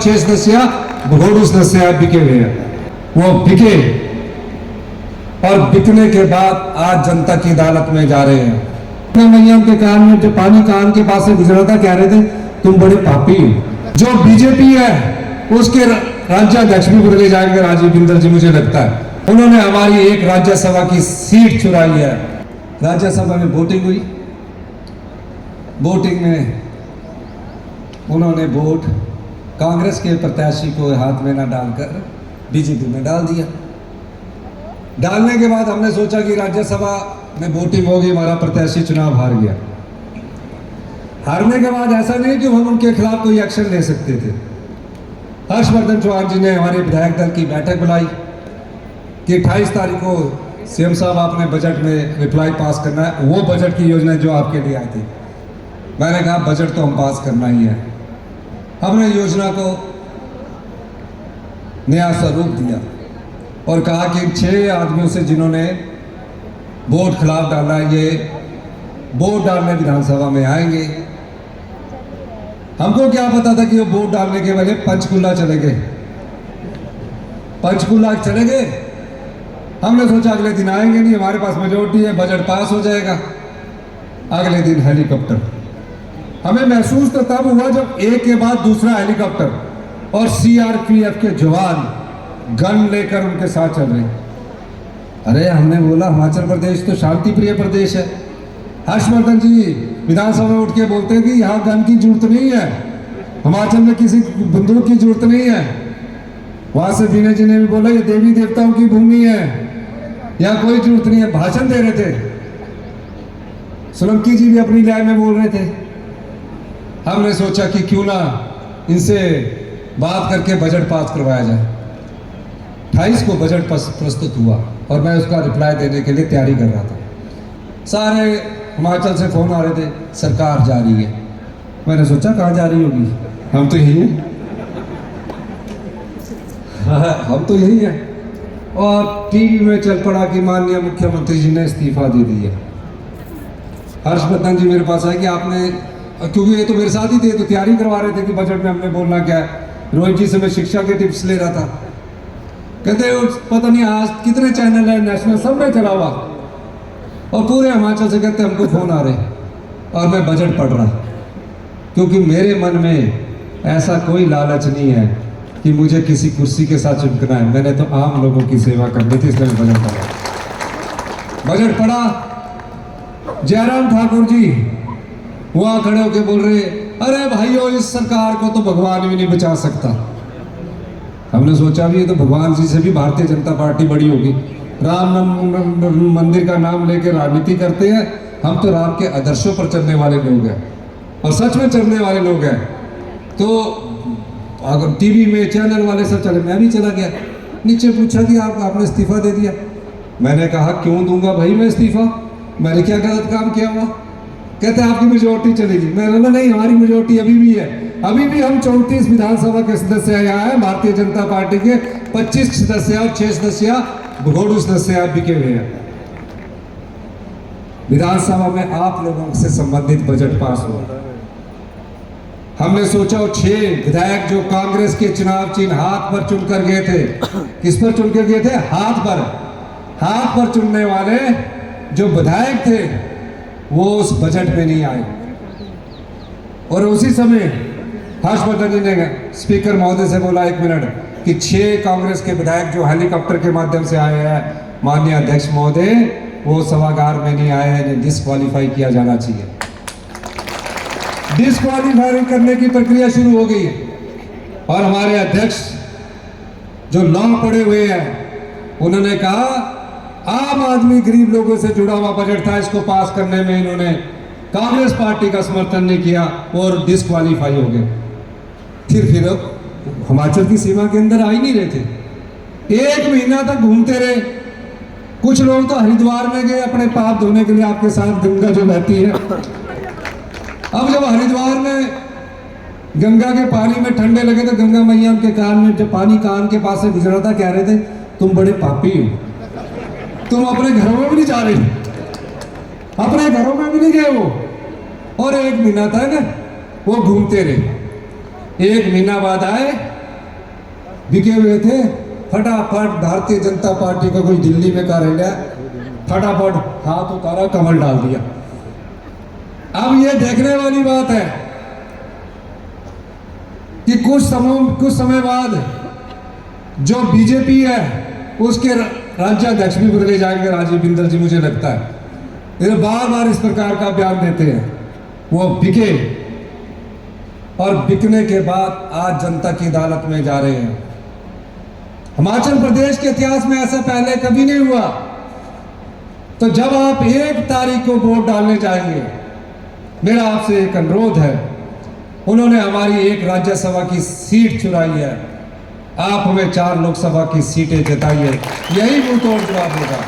6 सदस्य भगोड़ू सदस्य बिके हुए हैं। वो बिके और बिकने के बाद आज जनता की अदालत में जा रहे हैं। मैया के कान में जो पानी कान के पास से गुजरा था, कह रहे थे तुम बड़े पापी हो। जो बीजेपी है उसके राज्याध्यक्ष भी बदले जाएंगे, राजीव बिंदर जी, मुझे लगता है। उन्होंने हमारी एक राज्यसभा की सीट चुराई है। राज्यसभा में वोटिंग हुई, वोटिंग में उन्होंने वोट कांग्रेस के प्रत्याशी को हाथ में ना डालकर बीजेपी में डाल दिया। डालने के बाद हमने सोचा कि राज्यसभा में वोटिंग होगी, हमारा प्रत्याशी चुनाव हार गया। हारने के बाद ऐसा नहीं कि हम उनके खिलाफ कोई एक्शन ले सकते थे। हर्षवर्धन चौहान जी ने हमारे विधायक दल की बैठक बुलाई कि 28 तारीख को सीएम साहब आपने बजट में रिप्लाई पास करना है, वो बजट की योजना जो आपके लिए आई थी। मैंने कहा बजट तो हम पास करना ही है। हमने योजना को नया स्वरूप दिया और कहा कि 6 आदमियों से जिन्होंने वोट खिलाफ डाला, ये वोट डालने विधानसभा में आएंगे। हमको क्या पता था कि वो वोट डालने के पहले पंचकुला चले गए। पंचकुला चले गए, हमने सोचा अगले दिन आएंगे नहीं, हमारे पास मेजोरिटी है, बजट पास हो जाएगा। अगले दिन हेलीकॉप्टर। हमें महसूस तो तब हुआ जब एक के बाद दूसरा हेलीकॉप्टर और सीआरपीएफ के जवान गन लेकर उनके साथ चल रहे। अरे हमने बोला हिमाचल प्रदेश तो शांति प्रिय प्रदेश है। हर्षवर्धन जी विधानसभा में उठ के बोलते हैं कि यहाँ गन की जरूरत नहीं है, हिमाचल में किसी बंदूक की जरूरत नहीं है। वहां से विनय जी ने भी बोला ये देवी देवताओं की भूमि है, यहाँ कोई जरूरत नहीं है। भाषण दे रहे थे, सोलंकी जी भी अपनी लय में बोल रहे थे। हमने सोचा कि क्यों ना इनसे बात करके बजट पास करवाया जाए। 28 को बजट प्रस्तुत हुआ और मैं उसका रिप्लाई देने के लिए तैयारी कर रहा था। सारे हिमाचल से फोन आ रहे थे, सरकार जा रही है। मैंने सोचा कहाँ जा रही होगी, हम तो यही हैं। हम तो यही हैं। और टीवी में चल पड़ा कि माननीय मुख्यमंत्री जी ने इस्तीफा दे दिया। हर्षवर्धन जी मेरे पास आए कि आपने, क्योंकि ये तो मेरे साथ ही थे, तो तैयारी करवा रहे थे कि बजट में हमने बोलना क्या है। रोहित जी से मैं शिक्षा के टिप्स ले रहा था। कहते पता नहीं आज कितने चैनल है नेशनल, सब में चला हुआ, और पूरे हिमाचल से कहते हमको फोन आ रहे और मैं बजट पढ़ रहा। क्योंकि मेरे मन में ऐसा कोई लालच नहीं है कि मुझे किसी कुर्सी के साथ चिपकना है। मैंने तो आम लोगों की सेवा करनी थी, इसलिए बजट पढ़ा। बजट पढ़ा, जयराम ठाकुर जी वहां खड़े होके बोल रहे अरे भाइयों इस सरकार को तो भगवान भी नहीं बचा सकता। हमने सोचा भी ये तो भगवान जी से भी भारतीय जनता पार्टी बड़ी होगी। राम मंदिर का नाम लेके राजनीति करते हैं, हम तो राम के आदर्शों पर चलने वाले लोग हैं और सच में चलने वाले लोग हैं। तो अगर टीवी में चैनल वाले सब चले, मैं भी चला गया। नीचे पूछा कि आपने इस्तीफा दे दिया। मैंने कहा क्यों दूंगा भाई मैं इस्तीफा, मैंने क्या गलत काम किया हुआ। कहते आपकी मेजोरिटी चलेगी। मैंने बोला नहीं, हमारी मेजोरिटी अभी भी है, अभी भी हम 34 विधानसभा के सदस्य यहाँ हैं। भारतीय जनता पार्टी के 25 सदस्य और 6 सदस्य भगोड़ू सदस्य बिके हुए हैं। विधानसभा में आप लोगों से संबंधित बजट पास हुआ। हमने सोचा 6 विधायक जो कांग्रेस के चुनाव चिन्ह हाथ पर चुनकर गए थे, किस पर चुनकर गए थे? हाथ पर चुनने वाले जो विधायक थे वो उस बजट में नहीं आए। और उसी समय हर्षवर्धन जी ने स्पीकर महोदय से बोला 1 मिनट कि 6 कांग्रेस के विधायक जो हेलीकॉप्टर के माध्यम से आए हैं, माननीय अध्यक्ष महोदय वो सभागार में नहीं आए हैं, इन्हें डिस्क्वालीफाई किया जाना चाहिए। डिस्क्वालीफाई करने की प्रक्रिया शुरू हो गई और हमारे अध्यक्ष जो लॉ पढ़े हुए हैं उन्होंने कहा आम आदमी गरीब लोगों से जुड़ा हुआ बजट था, इसको पास करने में इन्होंने कांग्रेस पार्टी का समर्थन नहीं किया और डिस्क्वालीफाई हो गए। फिर हिमाचल की सीमा के अंदर आ ही नहीं रहे थे। 1 महीना तक घूमते रहे। कुछ लोग तो हरिद्वार में गए अपने पाप धोने के लिए, आपके साथ गंगा जो बहती है। अब जब हरिद्वार में गंगा के पानी में ठंडे लगे तो गंगा मैया उनके कान में, जब पानी कान के पास से गुजरा था, कह रहे थे तुम बड़े पापी हो, तुम अपने घरों में भी नहीं जा रहे, अपने घरों में भी नहीं गए वो। और 1 महीना तक वो घूमते रहे। 1 महीना बाद आए बिके हुए थे, फटाफट भारतीय जनता पार्टी का कोई दिल्ली में कार्यालय फटाफट हाथ उतारा, कमल डाल दिया। अब ये देखने वाली बात है कि कुछ समय बाद जो बीजेपी है उसके राज्याध्यक्ष भी बदले जाएंगे, राजीव बिंदल जी, मुझे लगता है। ये बार बार इस प्रकार का बयान देते हैं, वो बिके और बिकने के बाद आज जनता की अदालत में जा रहे हैं। हिमाचल प्रदेश के इतिहास में ऐसा पहले कभी नहीं हुआ। तो जब आप 1 तारीख को वोट डालने जाएंगे, मेरा आपसे एक अनुरोध है, उन्होंने हमारी 1 राज्यसभा की सीट चुराई है, आप हमें 4 लोकसभा की सीटें जिताइए, यही मुंह तोड़ जवाब होगा।